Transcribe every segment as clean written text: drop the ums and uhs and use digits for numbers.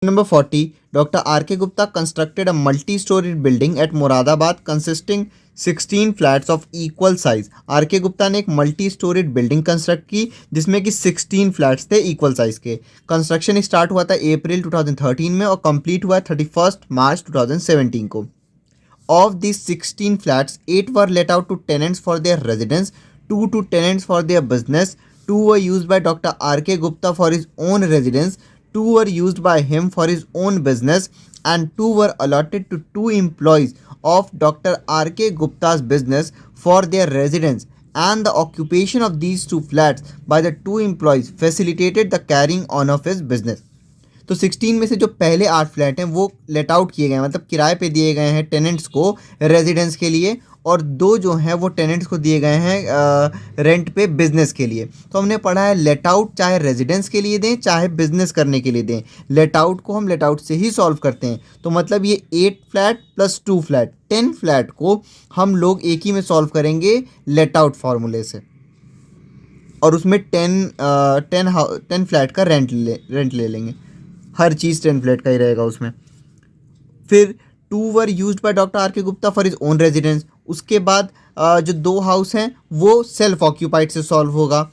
Number 40, Dr. R.K. Gupta constructed a multi-storied building at Moradabad consisting 16 flats of equal size. R K. Gupta ने एक multi storeyed building construct की जिसमें कि 16 flats थे equal size के। Construction start हुआ था अप्रैल 2013 में और कंप्लीट हुआ 31 मार्च 2017 को। Of these 16 flats, 8 were let out to tenants for their residence, 2 to tenants for their business, 2 were used by Dr. R.K. Gupta for his own residence, 2 were used by him for his own business, and 2 were allotted to 2 employees of Dr. R.K. Gupta's business for their residence. And the occupation of these 2 flats by the 2 employees facilitated the carrying on of his business. तो 16 में से जो पहले 8 flat हैं वो let out किए गए हैं, मतलब किराए पे दिए गए हैं टेनेंट्स को रेजिडेंस के लिए, और 2 जो हैं वो टेनेंट्स को दिए गए हैं रेंट पे बिजनेस के लिए। तो हमने पढ़ा है लेट आउट चाहे रेजिडेंस के लिए दें चाहे बिजनेस करने के लिए दें, लेट आउट को हम लेट आउट से ही सॉल्व करते हैं। तो मतलब ये 8 फ्लैट प्लस 2 फ्लैट 10 फ्लैट को हम लोग एक ही में सॉल्व करेंगे लेट आउट फार्मूले से, और उसमें 10 फ्लैट का रेंट ले लेंगे। हर चीज़ 10 फ्लैट का ही रहेगा उसमें। फिर 2 were used by doctor R K Gupta for his own residence. उसके बाद जो 2 हाउस हैं वो सेल्फ ऑक्यूपाइड से सॉल्व होगा,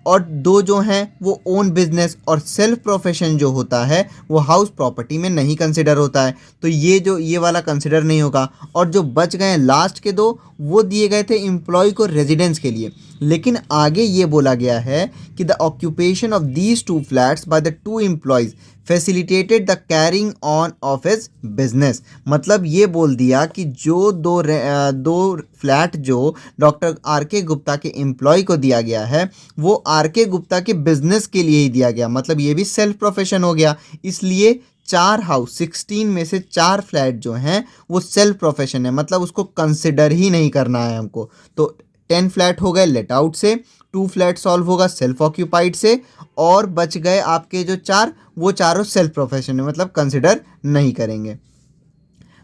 और 2 जो हैं वो ओन बिजनेस और सेल्फ प्रोफेशन जो होता है वो हाउस प्रॉपर्टी में नहीं कंसिडर होता है, तो ये वाला कंसिडर नहीं होगा। और जो बच गए हैं लास्ट के 2 वो दिए गए थे एम्प्लॉय को रेजिडेंस के लिए, लेकिन आगे ये बोला गया है कि the occupation of these 2 flats by the 2 employees facilitated the carrying on off his business. मतलब ये बोल दिया कि जो 2 फ्लैट जो डॉक्टर आर के गुप्ता के एम्प्लॉय को दिया गया है वो आर के गुप्ता के बिजनेस के लिए ही दिया गया, मतलब ये भी सेल्फ प्रोफेशन हो गया। इसलिए 4 हाउस 16 में से 4 फ्लैट जो हैं वो सेल्फ प्रोफेशन है, मतलब उसको कंसिडर ही नहीं करना है हमको। तो 10 फ्लैट हो गए लेट आउट से, 2 फ्लैट सॉल्व होगा सेल्फ ऑक्यूपाइड से, और बच गए आपके जो 4 वो चारों सेल्फ प्रोफेशन है, मतलब कंसिडर नहीं करेंगे।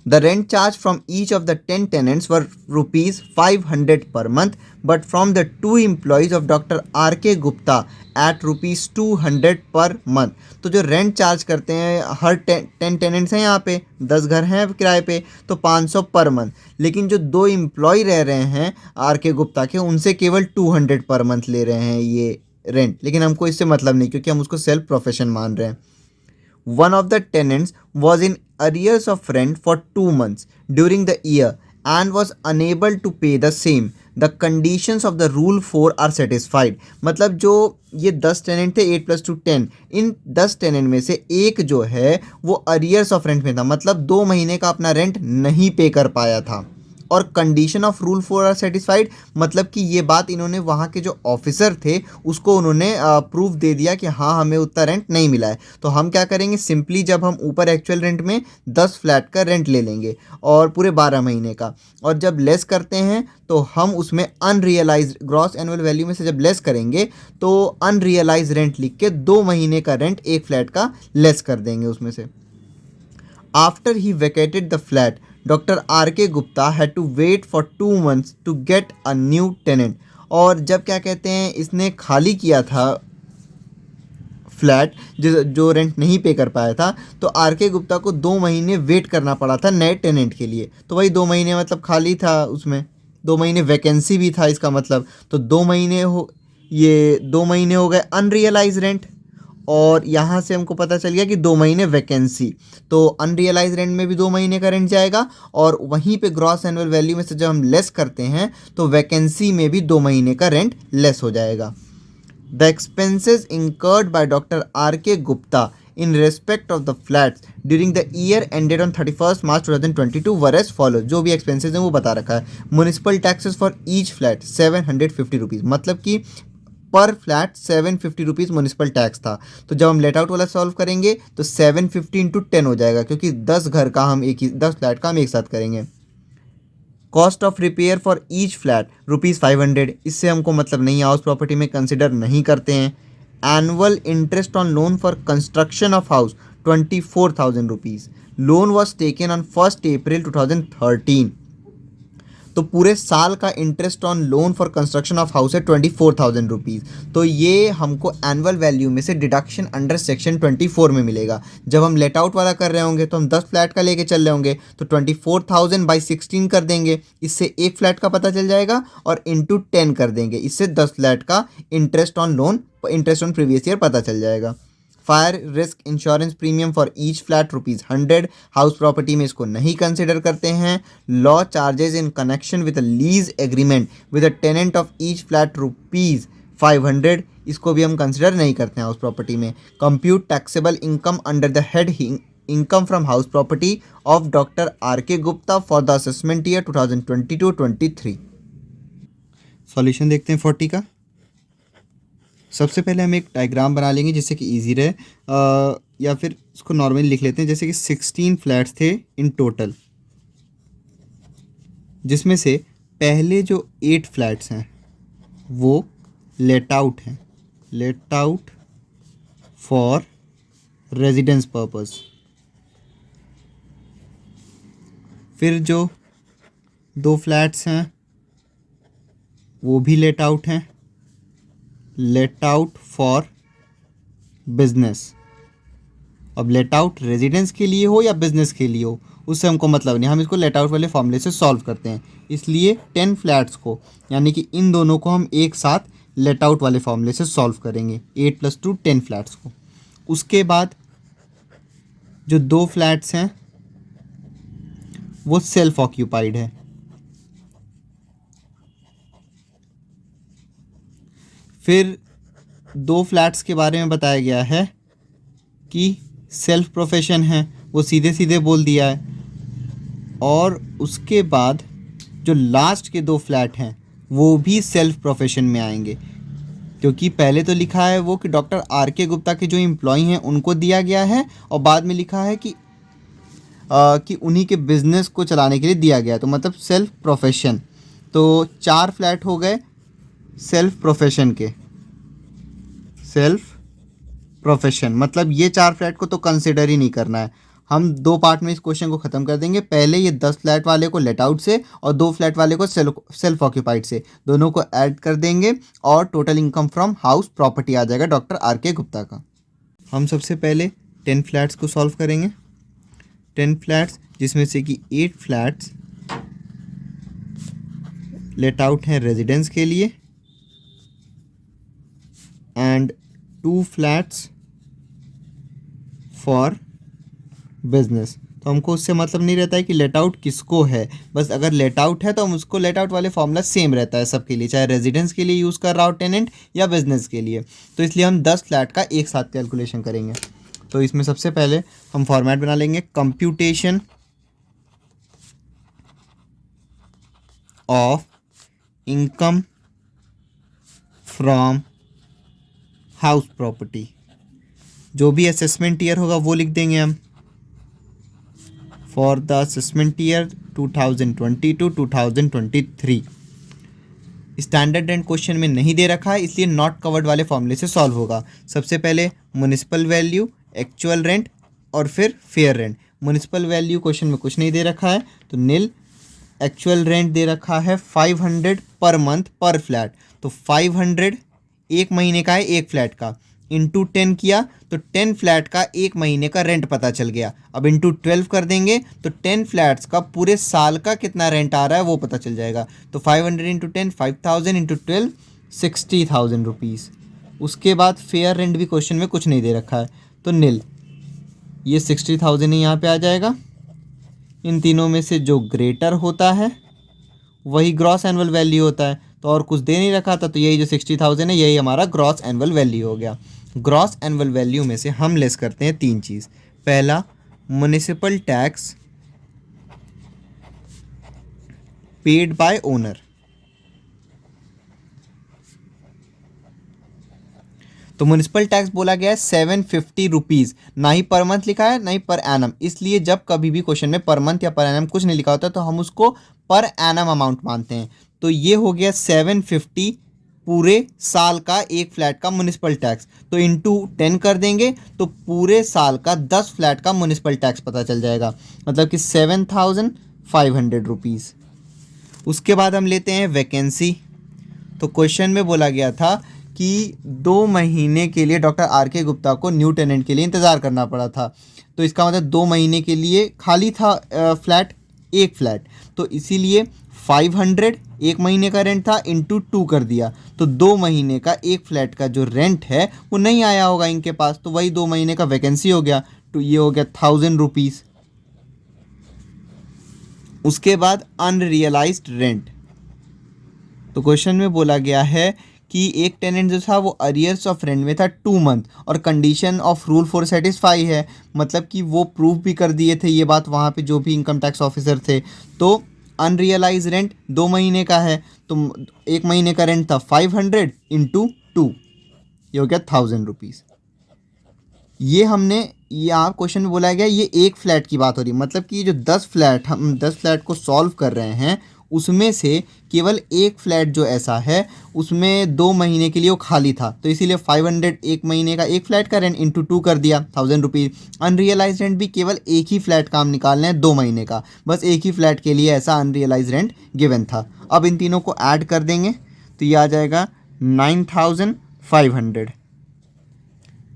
The rent charge from each of the 10 tenants were rupees 500 per month, but from the 2 employees of Dr. R.K. Gupta at rupees 200 per month. तो जो रेंट चार्ज करते हैं हर 10 टेनेंट्स हैं, यहाँ पे 10 घर हैं किराए पे, तो 500 पर मंथ। लेकिन जो 2 एम्प्लॉय रह रहे हैं आर के गुप्ता के उनसे केवल 200 पर मंथ ले रहे हैं ये रेंट, लेकिन हमको इससे मतलब नहीं क्योंकि हम उसको सेल्फ प्रोफेशन मान रहे हैं। One of the tenants was in arrears of rent for 2 months during the year and was unable to pay the same. The conditions of the rule 4 are satisfied. मतलब जो ये 10 टेनेंट थे 8 + 2 10, इन 10 tenant में से एक जो है वो अरियर्स ऑफ रेंट में था, मतलब 2 महीने का अपना रेंट नहीं पे कर पाया था, और condition of rule 4 are satisfied, मतलब कि ये बात इन्होंने वहाँ के जो ऑफिसर थे उसको उन्होंने प्रूफ दे दिया कि हाँ हमें उतना रेंट नहीं मिला है। तो हम क्या करेंगे, सिंपली जब हम ऊपर एक्चुअल रेंट में 10 फ्लैट का रेंट ले लेंगे और पूरे 12 महीने का, और जब लेस करते हैं तो हम उसमें अनरियलाइज ग्रॉस एनुअल वैल्यू में से जब लेस करेंगे तो अनरियलाइज रेंट लिख के 2 महीने का रेंट एक फ्लैट का लेस कर देंगे उसमें से। After he vacated the flat, doctor R K Gupta had to wait for 2 months to get a new tenant. और जब क्या कहते हैं इसने खाली किया था फ्लैट जो रेंट नहीं पे कर पाया था, तो आर के गुप्ता को 2 महीने वेट करना पड़ा था नए टेनेंट के लिए। तो वही 2 महीने मतलब खाली था, उसमें 2 महीने वैकेंसी भी था इसका मतलब, तो 2 महीने हो गए अनरियलाइज रेंट, और यहाँ से हमको पता चल गया कि 2 महीने वैकेंसी, तो अनरियलाइज रेंट में भी 2 महीने का रेंट जाएगा, और वहीं पे ग्रॉस एनुअल वैल्यू में से जब हम लेस करते हैं तो वैकेंसी में भी 2 महीने का रेंट लेस हो जाएगा। The expenses incurred by doctor R K Gupta in respect of the flats during the year ended on 31 March 2022 were as follow. जो भी एक्सपेंसेस हैं वो बता रखा है। Municipal taxes for each flat 750 rupees, मतलब कि पर फ्लैट 750 रुपीज़ म्यूनिसिपल टैक्स था। तो जब हम लेट आउट वाला सॉल्व करेंगे तो 750 × 10 हो जाएगा, क्योंकि 10 घर का हम 10 फ्लैट का हम एक साथ करेंगे। Cost of repair for each flat ₹500, इससे हमको मतलब नहीं, हाउस प्रॉपर्टी में कंसिडर नहीं करते हैं। Annual interest on loan for construction of house 24,000 rupees. Loan was taken on 1 April 2013। तो पूरे साल का interest on loan for construction of house है 24,000 रुपीज़। तो ये हमको एनुअल वैल्यू में से डिडक्शन अंडर सेक्शन 24 में मिलेगा। जब हम लेट आउट वाला कर रहे होंगे तो हम 10 फ्लैट का लेके चल रहे होंगे तो 24,000 बाई 16 कर देंगे, इससे एक फ्लैट का पता चल जाएगा, और इंटू 10 कर देंगे, इससे 10 फ्लैट का interest on loan, interest on previous year पता चल जाएगा। Fire risk insurance premium for each flat ₹100। House property में इसको नहीं कंसिडर करते हैं। Law charges in connection with lease agreement with a tenant of each flat ₹500, इसको भी हम कंसिडर नहीं करते हैं हाउस प्रॉपर्टी में। Compute taxable income under the head income from house property of doctor R K. Gupta for the assessment year 2022-23। Solution देखते हैं 40 का। सबसे पहले हम एक डायग्राम बना लेंगे जिससे कि इजी रहे, या फिर इसको नॉर्मली लिख लेते हैं जैसे कि 16 फ्लैट्स थे इन टोटल, जिसमें से पहले जो 8 फ्लैट्स हैं वो लेट आउट हैं, let out for residence purpose. फिर जो 2 फ्लैट्स हैं वो भी लेट आउट हैं, लेट आउट फॉर बिजनेस। अब लेट आउट रेजिडेंस के लिए हो या बिजनेस के लिए हो उससे हमको मतलब नहीं, हम इसको लेट आउट वाले फॉर्मूले से सॉल्व करते हैं। इसलिए 10 फ्लैट्स को, यानी कि इन दोनों को हम एक साथ लेट आउट वाले फॉर्मूले से सॉल्व करेंगे, 8 + 2 10 फ्लैट्स को। उसके बाद जो 2 फ्लैट्स हैं वो सेल्फ ऑक्यूपाइड है। फिर 2 फ्लैट्स के बारे में बताया गया है कि सेल्फ प्रोफेशन है, वो सीधे सीधे बोल दिया है। और उसके बाद जो लास्ट के 2 फ्लैट हैं वो भी सेल्फ प्रोफेशन में आएंगे, क्योंकि पहले तो लिखा है वो कि डॉक्टर आर.के. गुप्ता के जो एम्प्लॉय हैं उनको दिया गया है, और बाद में लिखा है कि उन्हीं के बिजनेस को चलाने के लिए दिया गया है, तो मतलब सेल्फ प्रोफेशन। तो 4 फ्लैट हो गए सेल्फ प्रोफेशन के, सेल्फ प्रोफेशन मतलब ये 4 फ्लैट को तो कंसिडर ही नहीं करना है। हम 2 पार्ट में इस क्वेश्चन को ख़त्म कर देंगे। पहले ये 10 फ्लैट वाले को लेट आउट से और 2 फ्लैट वाले को सेल्फ ऑक्यूपाइड से, दोनों को ऐड कर देंगे और total income from house property आ जाएगा डॉक्टर आर.के. गुप्ता का। हम सबसे पहले 10 फ्लैट्स को सॉल्व करेंगे। 10 फ्लैट्स जिसमें से कि 8 फ्लैट्स लेट आउट हैं रेजिडेंस के लिए एंड 2 फ्लैट्स फॉर बिजनेस। तो हमको उससे मतलब नहीं रहता है कि लेट आउट किसको है, बस अगर लेट आउट है तो हम उसको लेट आउट वाले फॉर्मूला सेम रहता है सबके लिए, चाहे रेजिडेंस के लिए यूज़ कर रहा हो टेनेंट या बिजनेस के लिए। तो इसलिए हम 10 फ्लैट का एक साथ कैलकुलेशन करेंगे। तो इसमें सबसे पहले हम फॉर्मेट बना लेंगे, computation of income from house property. जो भी असेसमेंट ईयर होगा वो लिख देंगे हम, for the assessment year 2022-2023। Standard rent question में नहीं दे रखा है, इसलिए नॉट कवर्ड वाले फॉर्मूले से सॉल्व होगा। सबसे पहले म्युनिसिपल वैल्यू, एक्चुअल रेंट और फिर fair rent. Municipal value question में कुछ नहीं दे रखा है तो नील। एक्चुअल रेंट दे रखा है 500 पर मंथ पर फ्लैट, तो 500 एक महीने का है एक फ्लैट का, इंटू 10 किया तो 10 फ्लैट का एक महीने का रेंट पता चल गया। अब इंटू 12 कर देंगे तो 10 फ्लैट्स का पूरे साल का कितना रेंट आ रहा है वो पता चल जाएगा। तो 500 इंटू 10 5000 इंटू 12 60,000 रुपीज़। उसके बाद फेयर रेंट भी क्वेश्चन में कुछ नहीं दे रखा है तो नील, ये 60,000 ही यहाँ पे आ जाएगा। इन तीनों में से जो ग्रेटर होता है वही ग्रॉस एनुअल वैल्यू होता है, तो और कुछ दे नहीं रखा था, तो यही जो 60,000 है यही हमारा ग्रॉस एनुअल वैल्यू हो गया। ग्रॉस एनुअल वैल्यू में से हम लेस करते हैं 3 चीज़। पहला, municipal tax paid by owner. तो म्युनिसिपल टैक्स बोला गया है 750 रुपीज़, ना ही पर मंथ लिखा है ना ही पर एनम, इसलिए जब कभी भी क्वेश्चन में पर मंथ या पर एनम कुछ नहीं लिखा होता तो हम उसको पर एनम अमाउंट मानते हैं। तो ये हो गया 750 पूरे साल का एक फ्लैट का म्युनिसिपल टैक्स, तो इंटू 10 कर देंगे तो पूरे साल का 10 फ्लैट का म्युनिसिपल टैक्स पता चल जाएगा, मतलब कि 7,500 रुपीज़। उसके बाद हम लेते हैं वैकेंसी। तो क्वेश्चन में बोला गया था कि 2 महीने के लिए डॉक्टर आर के गुप्ता को न्यू टेनेंट के लिए इंतज़ार करना पड़ा था। तो इसका मतलब 2 महीने के लिए खाली था फ्लैट, एक फ्लैट। तो इसीलिए 500 एक महीने का रेंट था इंटू 2 कर दिया। तो 2 महीने का एक फ्लैट का जो रेंट है वो नहीं आया होगा इनके पास, तो वही 2 महीने का वैकेंसी हो गया। तो ये हो गया 1000 रुपीज़। उसके बाद अनरियलाइज्ड रेंट। तो क्वेश्चन में बोला गया है कि एक टेनेंट जो था वो अरियर्स ऑफ रेंट में था 2 मंथ और condition of rule for satisfy है, मतलब कि वो प्रूफ भी कर दिए थे ये बात वहाँ पे जो भी इनकम टैक्स ऑफिसर थे। तो अनरियलाइज रेंट 2 महीने का है, तो एक महीने का रेंट था 500 इंटू 2, ये हो गया 1000 रुपीज़। ये हमने यहाँ क्वेश्चन में बोला गया ये एक फ्लैट की बात हो रही है, मतलब कि जो 10 फ्लैट हम 10 फ्लैट को सॉल्व कर रहे हैं उसमें से केवल एक फ्लैट जो ऐसा है उसमें 2 महीने के लिए वो खाली था, तो इसीलिए 500 एक महीने का एक फ्लैट का रेंट इंटू 2 कर दिया 1000 रुपीज़। अनरियलाइज रेंट भी केवल एक ही फ्लैट का हम निकालना है 2 महीने का, बस एक ही फ्लैट के लिए ऐसा अनरियलाइज रेंट गिवन था। अब इन तीनों को ऐड कर देंगे तो ये आ जाएगा 9500।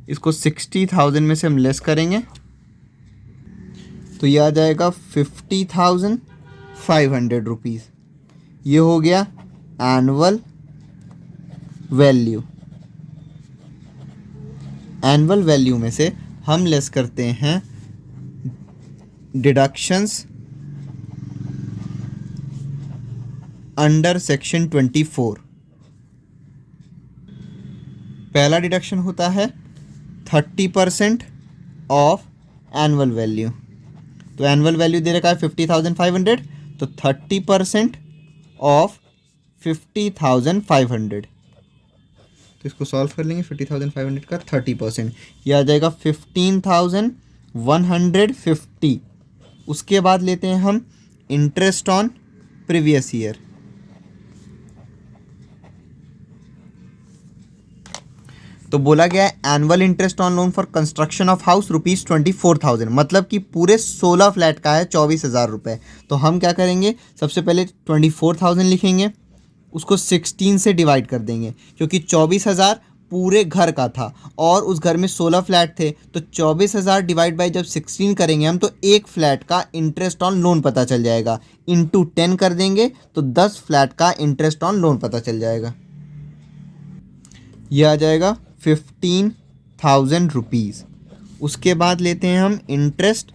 इसको 60,000 में से हम लेस करेंगे तो ये आ जाएगा 50,500 रुपीज़। ये हो गया एनुअल वैल्यू। एनुअल वैल्यू में से हम लेस करते हैं डिडक्शंस अंडर सेक्शन 24। पहला डिडक्शन होता है 30% ऑफ एनुअल वैल्यू। तो एनुअल वैल्यू दे रखा है 50,500, तो 30% ऑफ 50,500। तो इसको सॉल्व कर लेंगे, 50,500 का 30%, यह आ जाएगा 15,150। उसके बाद लेते हैं हम इंटरेस्ट ऑन प्रीवियस ईयर। तो बोला गया है annual interest on loan for construction of house ₹24,000, मतलब कि पूरे 16 फ्लैट का है 24,000 रुपये। तो हम क्या करेंगे, सबसे पहले 24,000 लिखेंगे, उसको 16 से डिवाइड कर देंगे क्योंकि 24,000 पूरे घर का था और उस घर में 16 फ्लैट थे। तो 24,000 डिवाइड बाई जब 16 करेंगे हम तो एक फ्लैट का इंटरेस्ट ऑन लोन पता चल जाएगा, इंटू 10 कर देंगे तो 10 फ्लैट का इंटरेस्ट ऑन लोन पता चल जाएगा। यह आ जाएगा 15,000 रुपीज़। उसके बाद लेते हैं हम इंटरेस्ट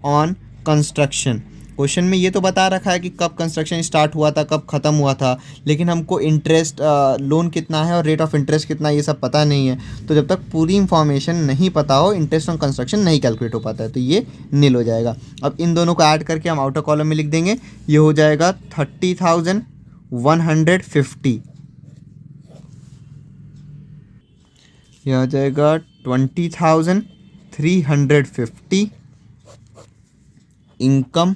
ऑन कंस्ट्रक्शन। क्वेश्चन में ये तो बता रखा है कि कब कंस्ट्रक्शन स्टार्ट हुआ था, कब ख़त्म हुआ था, लेकिन हमको इंटरेस्ट लोन कितना है और रेट ऑफ इंटरेस्ट कितना ये सब पता नहीं है। तो जब तक पूरी इंफॉर्मेशन नहीं पता हो इंटरेस्ट ऑन कंस्ट्रक्शन नहीं कैलकुलेट हो पाता है, तो ये नील हो जाएगा। अब इन दोनों को ऐड करके हम आउटर कॉलम में लिख देंगे, ये हो जाएगा 30,150। यह आ जाएगा 20,350 इनकम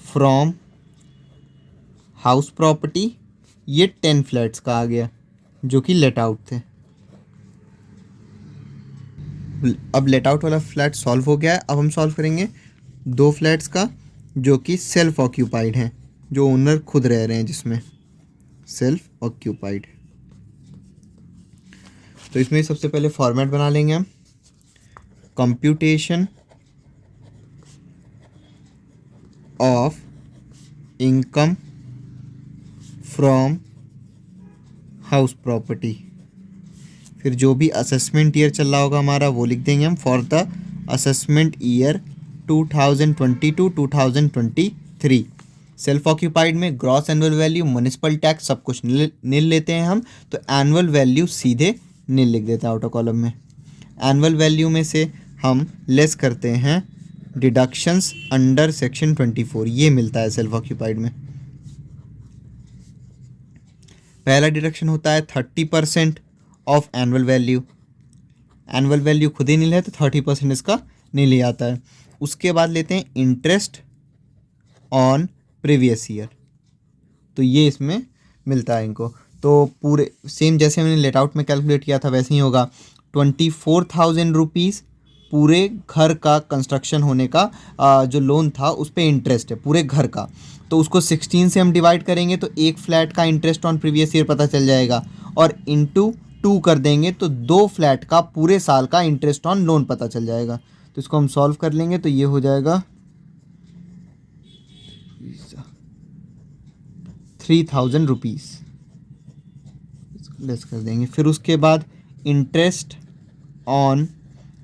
फ्रॉम हाउस प्रॉपर्टी। ये 10 फ्लैट्स का आ गया जो कि लेट आउट थे। अब लेट आउट वाला फ्लैट सॉल्व हो गया है। अब हम सॉल्व करेंगे 2 फ्लैट्स का जो कि सेल्फ ऑक्यूपाइड हैं, जो ओनर खुद रह रहे हैं, जिसमें सेल्फ ऑक्यूपाइड। तो इसमें सबसे पहले फॉर्मेट बना लेंगे हम, computation of income from house property. फिर जो भी असेसमेंट ईयर चल रहा होगा हमारा वो लिख देंगे हम, for the assessment year 2022-2023। Self occupied में gross annual value, municipal tax सब कुछ नील लेते हैं हम, तो एनुअल वैल्यू सीधे नील लिख देते हैं आउटर कॉलम में। एनुअल वैल्यू में से हम लेस करते हैं डिडक्शंस अंडर सेक्शन 24, ये मिलता है सेल्फ ऑक्यूपाइड में। पहला डिडक्शन होता है 30% of annual value. Annual value खुद ही नील है तो 30% इसका नील ही आता है। उसके बाद लेते हैं इंटरेस्ट ऑन प्रीवियस ईयर, तो ये इसमें मिलता है इनको। तो पूरे सेम जैसे हमने लेट आउट में कैलकुलेट किया था वैसे ही होगा, 24,000 रुपीज़ पूरे घर का कंस्ट्रक्शन होने का जो लोन था उस पर इंटरेस्ट है पूरे घर का, तो उसको 16 से हम डिवाइड करेंगे तो एक फ्लैट का इंटरेस्ट ऑन प्रीवियस ईयर पता चल जाएगा, और इंटू 2 कर देंगे तो 2 फ्लैट का पूरे साल का इंटरेस्ट ऑन लोन पता चल जाएगा। तो इसको हम सॉल्व कर लेंगे तो ये हो जाएगा 3000 रुपीज़, लेस कर देंगे। फिर उसके बाद इंटरेस्ट ऑन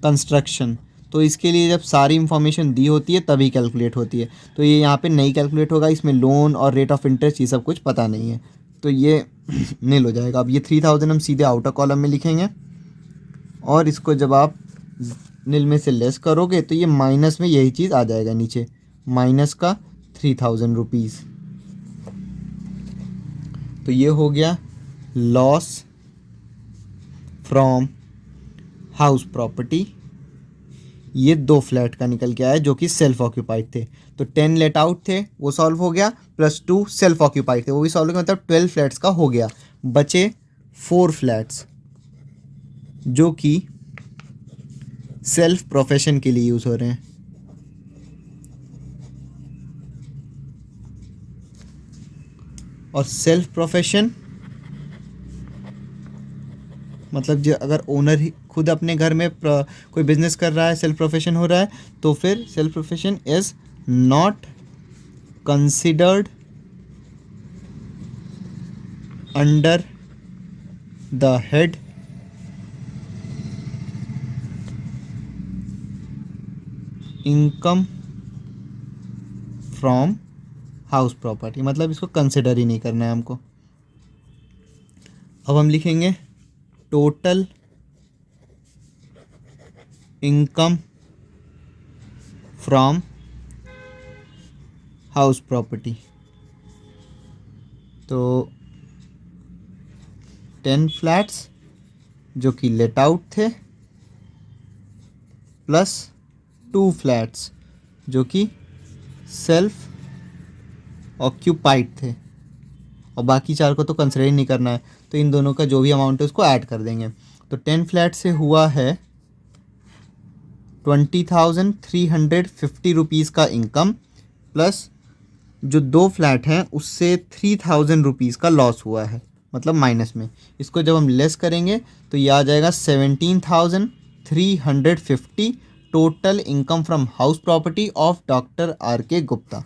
कंस्ट्रक्शन, तो इसके लिए जब सारी इन्फॉर्मेशन दी होती है तभी कैलकुलेट होती है, तो ये यहाँ पे नहीं कैलकुलेट होगा, इसमें लोन और रेट ऑफ इंटरेस्ट ये सब कुछ पता नहीं है, तो ये नील हो जाएगा। अब ये 3000 हम सीधे आउटर कॉलम में लिखेंगे, और इसको जब आप नील में से लेस करोगे तो ये माइनस में यही चीज़ आ जाएगा नीचे, माइनस का 3000 रुपीज़। तो ये हो गया लॉस फ्रॉम हाउस प्रॉपर्टी। ये 2 फ्लैट का निकल के आया जो कि सेल्फ ऑक्यूपाइड थे, तो 10 लेट आउट थे वो सॉल्व हो गया, प्लस 2 सेल्फ ऑक्यूपाइड थे वो भी सॉल्व हो गया, मतलब 12 फ्लैट्स का हो गया। बचे 4 फ्लैट्स जो कि सेल्फ प्रोफेशन के लिए यूज़ हो रहे हैं। और सेल्फ प्रोफेशन मतलब जो अगर ओनर ही खुद अपने घर में कोई बिजनेस कर रहा है, सेल्फ प्रोफेशन हो रहा है, तो फिर self profession is not considered under the head income from house property, मतलब इसको कंसिडर ही नहीं करना है हमको। अब हम लिखेंगे total income from house property, तो 10 फ्लैट्स जो कि लेट आउट थे प्लस 2 फ्लैट्स जो कि सेल्फ ऑक्यूपाइड थे, और बाकी 4 को तो कंसिडर ही नहीं करना है, तो इन दोनों का जो भी अमाउंट है उसको ऐड कर देंगे। तो 10 फ्लैट से हुआ है 20,350 रुपीज़ का इनकम, प्लस जो 2 फ्लैट हैं उससे 3000 रुपीज़ का लॉस हुआ है, मतलब माइनस में। इसको जब हम लेस करेंगे तो ये आ जाएगा 17,350 total income from house property of doctor R K Gupta.